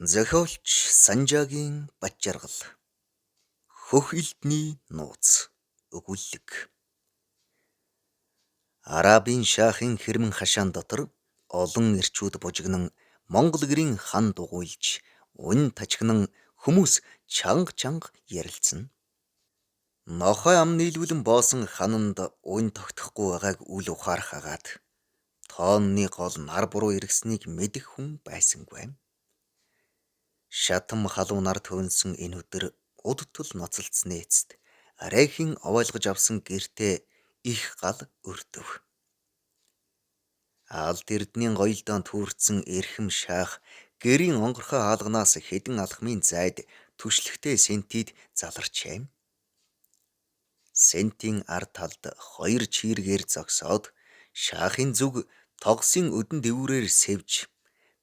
Зохиолч Санжаагийн Бачаргал. Хөх элдний нууц. Өгүүлэг. Арабын шаахын хэрмэн хашаан дотор олон эрчүүд бужигнан Монгол гэрийн хан дугуйлж унь тачгнан хүмүүс чанга ярилцсан. Нохой ам нийлүүлэн боосон хананд унь тогтохгүй байгааг үл ухаарах агаад тоонны гол нар буруу иргэснийг мэдэх хүн байсангүй. Шатам халуун нар төөнсөн энэ өдөр удтал ноцолцсны эцэст арайхийн овойлгож авсан гэртээ их гал өртөв. Алд эрдний гоёлдоо түүрцэн эрхэм шаах гэрийн онгорхой хаалганаас хэдэн алхмын зайд түшлэгтэй сентид заларчээ. Сентийн ард талд хоёр чиргээр зогсоод шаахын зүг тогсын өдөн дэвүүрээр сэвж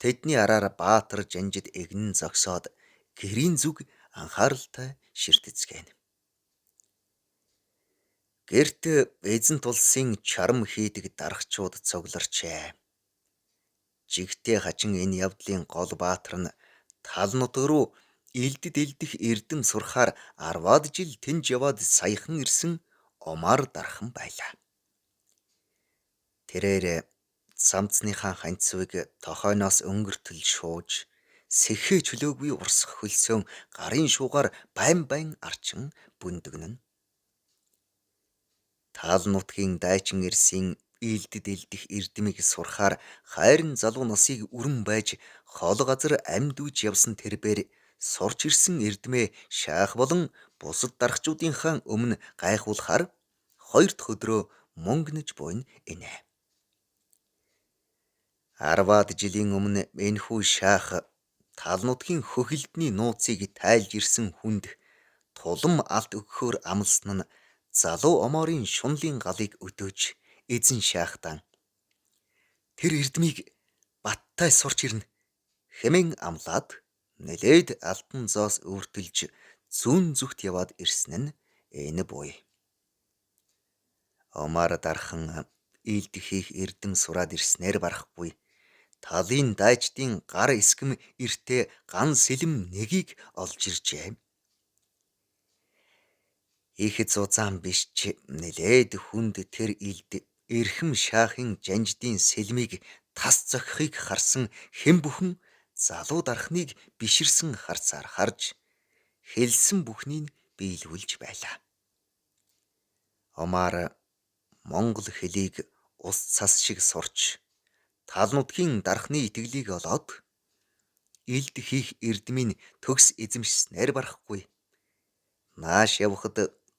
тэдний араар баатар жанжид эгнэн зогсоод гэрийн зүг анхааралтай ширтэцгээв. Гэрт эзэн тулсын чарам хийдэг дарагчууд цугларчээ. Жигтэй хачин энэ явдлын гол баатар нь талнууд руу элдэд элдэх эрдэм сурахаар 10-аад жил тэнж яваад саяхан ирсэн Омар дархан байлаа. Тэрээр цамцныхаа ханцвыг тохойноос өнгөртөл шууж сэхээ чөлөөгүй урсах хөлсөөн гарын шуугаар байн арчин бүндгэнэн. Таал нутгийн дайчин ирсийн элдэд элдэх эрдмийг сурахаар хайрын залуу насыг үрэн байж хол газар амьд үж явсан тэрбээр сурч ирсэн эрдмээ шаах болон бусад дарагчуудынхаа өмнө гайхуулахаар 2 дахь өдрөө мөнгнөж буйна инэ. 10-аад жилийн өмнө энэхүү шаах Таал нутгийн хөх элдний нууцыг тайлж ирсэн хүнд тулам алт өгөхөөр амласан нь залуу Оморын шунлын галыг өдөөж эзэн шаахтан тэр эрдмийг баттай сурч ирнэ хэмээн амлаад нэлээд алтан зоос өөртөлж зүүн зүгт яваад ирсэн нь энэ буй. Омар дархан илд хийх эрдэм сураад ирснээр барахгүй талын дайчдын гар эсгэм эртээ ган сэлэм нэгийг олж иржээ. Их зузаан биш ч нэлээд хүнд тэр илд эрхэм шаахын жанждын сэлмийг тас зохихыг харсан хэн бүхэн залуу дархныг биширсэн харцаар харж хэлсэн бүхнийг биелүүлж байлаа. Омар монгол хэлийг ус цас шиг сурч Таал нутгийн дархны итгэлийг олоод илд хийх эрдмийн төгс эзэмшснээр барахгүй. Нааш явхад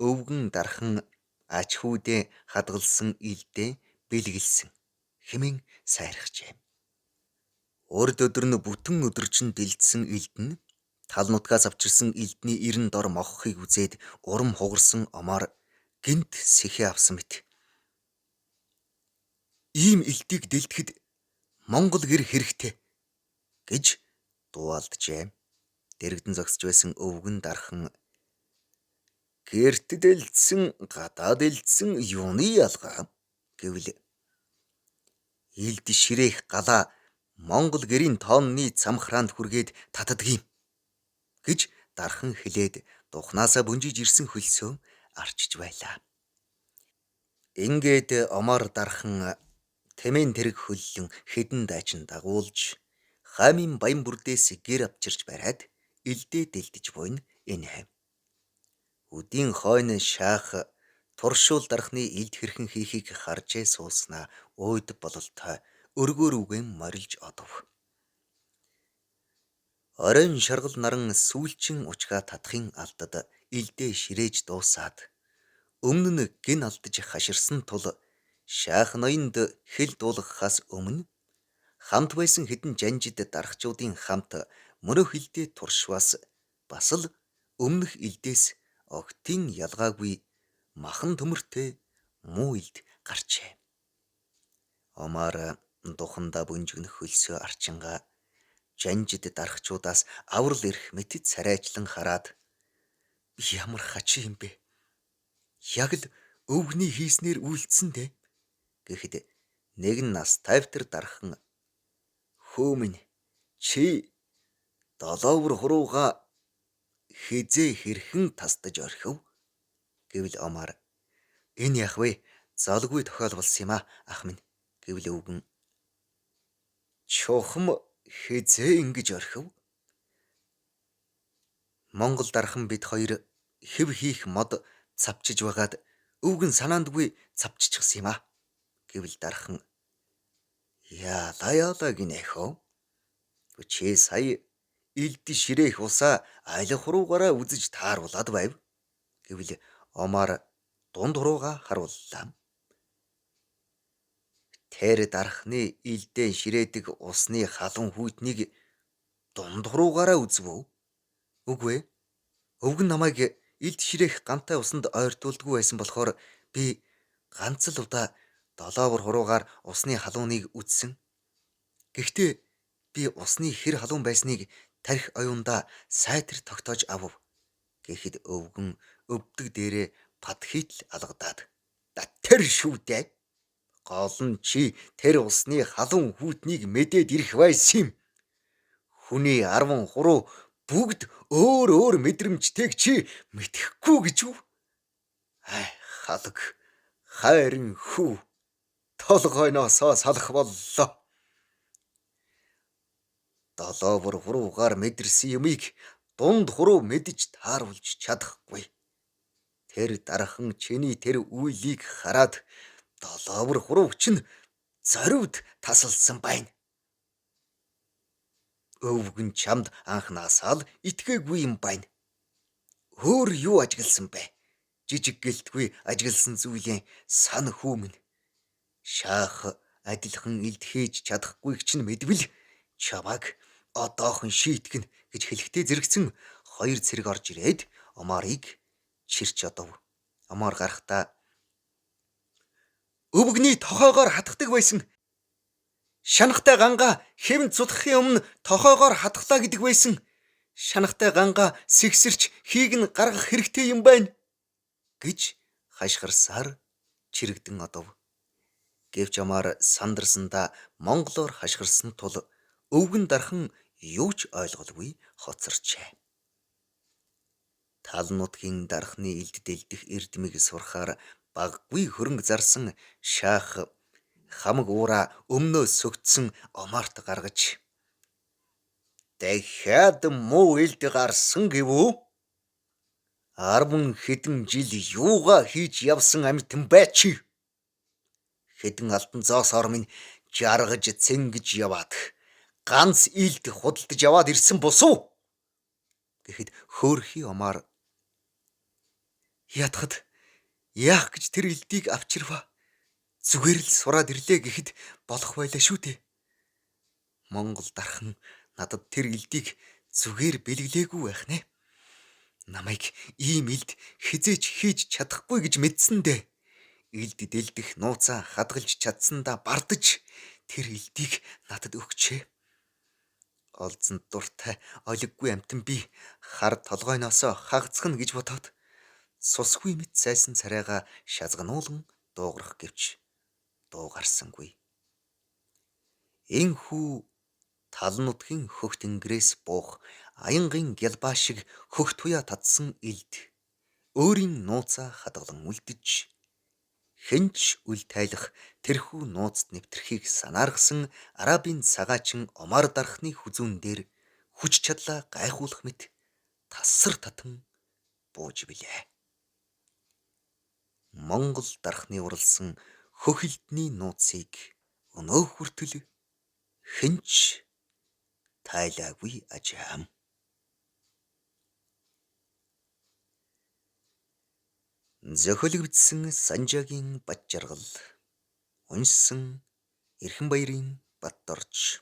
өвгөн дархан ач хүүдээ хадгалсан илдээ бэлгэлсэн хэмээн сайрхжээ. Урд өдөр нь бүтэн өдөржин дэлдсэн илд нь Таал нутгаас авчирсан илдний 90 дор моххыг үзээд урам хугарсан Омар гинт сэхээ авсан мэт. Ийм илдийг дэлдэхэд Монгол гэр хэрэгтэй гэж дууалджээ. Дэрэгдэн зогсож байсан өвгөн дархан гэрт дэлдсэн гадаад дэлдсэн юуны ялгаа гэвэл илд ширээх галаа Монгол гэрийн тоонны цамхраанд хүргээд татдагийм гэж дархан хэлээд духнаасаа бөнжиж ирсэн хөлсөө арчиж байлаа. Ингээд Омар дархан тэмээн тэрэг хөллөн хэдэн дайчин дагуулж хаймын баян бүрдээс гэр авчирч бариад илдээ дэлдэж буйна энэ. Өдийн хойно шаах туршуул дархны илд хэрхэн хийхийг харжээ сууснаа уйд бололтой өргөөр үгэн морилж одов. Оройн шаргал наран сүүлчин учгаа татахын алдад илдээ ширээж дуусаад өмнө нь гин алдаж хаширсан тул шаах ноёнд хэл дуулгахаас өмнө хамт байсан хэдэн жанжид дарагчуудын хамт мөрөх илдээ туршваас бас л өмнөх илдээс огтын ялгаагүй махан төмөртэй муу илд гарчээ. Омар духандаа бөнжигнөх хөлсөө арчингаа жанжид дарагчуудаас аврал ирэх мэт царайчлан хараад ямар хачин юм бэ? Яг л өвгний хийснээр үйлдсэн дээ гэхэд нэг нь нас тайвтар дархан хөө минь чи долоовор хурууга хизээ хэрхэн тасдаж орхив гэвэл Омар энэ яах вэ? Залгүй тохиол болсон юм ах минь гэвэл өвгөн чухам хизээ ингэж орхив? Монгол дархан бид хоёр хэв хийх мод цавчиж байгаад өвгөн санаандгүй цавччихсан юм гэвэл дархан яалаа гинэхөө. Чи сая илд ширээх усаа алих хуруугаараа үзэж тааруулад байв гэвэл Омар дунд хурууга харууллаа. Тэр дархны илдээ ширээдэг усны халуун хүйтнийг дунд хуруугаараа үзв үү? Үгүй ээ. Өвгөн намайг илд ширээх гантай усанд ойртуулдгүй байсан болохоор би ганц л удаа долоовор хуруугаар усны халууныг үзсэн. Гэхдээ би усны хэр халуун байсныг тархи оюундаа сайтар тогтоож авав гэхэд өвгөн өвдөг дээрээ пад хийтэл алгадаад тэр шүү дээ. Гол нь чи тэр усны халуун хүйтнийг мэдээд ирэх байсан юм. Хүний 13 бүгд өөр мэдрэмжтэйг чи мэдхгүй гэж үү? Халаг хайрын хүү толгойноосоо салах боллоо. Долоовор хуруугаар мэдэрсэн юмыг дунд хуруу мэдж тааруулж чадахгүй. Тэр дархан чиний тэр үйлийг хараад долоовор хурууг чинь зоривд тасалсан байна. Өвгөн чамд анхнаасаа л итгээгүй юм байна. Өөр юу ажигласан бэ? Жижиг гэлтгүй ажигласан зүйлийн сан хүү минь. Шаах адилхан илд хийж чадахгүйг чинь мэдвэл чамайг одоохон шийтгэн гэж хэлэхдээ зэрэгцэн хоёр цэрэг орж ирээд Омарыг чирч одов. Омар гарахдаа өвгний тохоогоор хатгадаг байсан. Шанахтай гангаа хэвэн цутгахын өмнө тохоогоор хатглаа гэдэг байсан. Шанахтай гангаа сэгсэрч хийг нь гаргах хэрэгтэй юм байна гэж хашгирсаар чирэгдэн одов. Гэвч Омар сандарсандаа монголоор хашгирсан тул өвгөн дархан юу ч ойлголгүй хоцорчээ. Тал нутгийн дархны илд дэлдэх эрдмийг сурахаар баггүй хөрөнгө зарсан шаах хамаг уура өмнөө сөгдсөн Омарт гаргаж дахиад муу илд гарсан гэвүү? 10 хэдэн жил юугаа хийж явсан амьтан бай чи? Хэдэн алтан зоосоор минь жаргаж цэнгэж яваад ганц илд худалдаж яваад ирсэн босуу гэхэд хөөрхий Омар ятгад яах гэж тэр илдийг авчирваа? Зүгээр л сураад ирлээ гэхэд болох байлаа шүү дээ. Монгол дархан надад тэр илдийг зүгээр бэлгэлээгүй байх нэ. Намайг ийм илд хизээч хийж чадахгүй гэж мэдсэндээ илд дэлдэх нууцаа хадгалж чадсандаа бардаж тэр илдийг надад өгчээ. Олзонд дуртай олиггүй амтан би хар толгойноосоо хагцгана гэж бодоод цусгүй мэт сайсан царайгаа шазгануулан дуугарах гэвч дуугарсангүй. Энхүү тал нутгийн хөх тэнгэрээс буух аянгийн гялбаа шиг хөх туяа татсан илд өөрийн нууцаа хадгалан үлдэж хэнч үл тайлах тэрхүү нууцд нэвтрхийг санааргасан арабын цагаачин Омар дархны хүзүүн дээр хүч чадлаа гайхуулах мэт тасар татан бууж билээ. Монгол дархны уралсан хөхилдний нууцыг өнөө хүртэл хэнч тайлаагүй ажаам. Зохиолгдсон Санжаагийн Бат жаргал. Уншсан Эрхэнбаярын Бат орж.